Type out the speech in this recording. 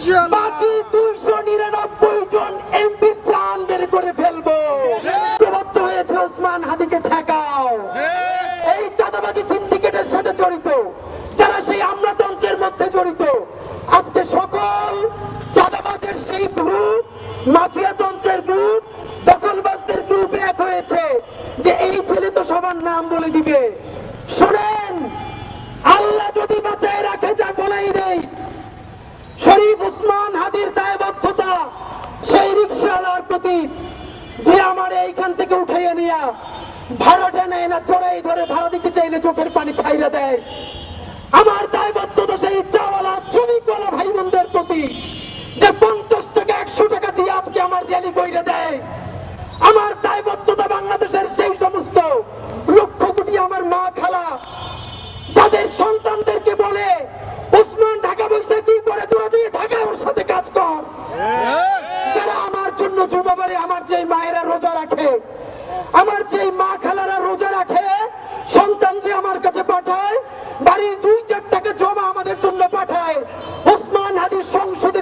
বাকি 299 জন এমপি প্রাণ বের করে ফেলবো। ঐক্যবদ্ধ হয়েছে ওসমান হাদিকে ঠেকাও। এই চাঁদাবাজি সিন্ডিকেটের সাথে জড়িত যারা সেই আমলাতন্ত্রের মধ্যে জড়িত, আজকে সকল চাঁদাবাজের সেই গ্রুপ, মাফিয়াতন্ত্রের গ্রুপ, দখলবাজদের গ্রুপ এক হয়েছে যে এই ছেলে তো সবার নাম বলে দিবে। শোনেন, আল্লাহ যদি বাঁচায় রাখে, যা বলাই নেই, শরীফ ওসমান হাদির দায়বদ্ধতা সেই রিকশাওয়ালার প্রতি যে আমার এইখান থেকে উঠাইয়া নিয়া ভাড়াটা নেয় না, চড়াই ধরে ভাড়া দিতে চাইলে চোখের পানি ছাইরা দেয়। আমার দায়বদ্ধতা সেই চাওয়ালা শ্রমিকওয়ালা ভাই বোনদের প্রতি যে 50 টাকা 100 টাকা দিয়ে আজকে আমার র্যালি কইরা দেয়। আমার দায়বদ্ধতা বাংলাদেশের সেই সমস্ত লক্ষ কোটি আমার মা খালা যাদের সন্তানদেরকে বলে ওসমান ঢাকা বসে কি করে, তোরা যে ঢাকায় ওর সাথে কাজ কর। যারা আমার জন্য জুমাবারে আমার যে মায়েরা রোজা রাখে, আমার যে মা খালারা রোজা রাখে, সন্তানকে আমার কাছে পাঠায়, বাড়ির 2-4 টাকা জমা আমাদের জন্য পাঠায়, ওসমান হাদির সংসদে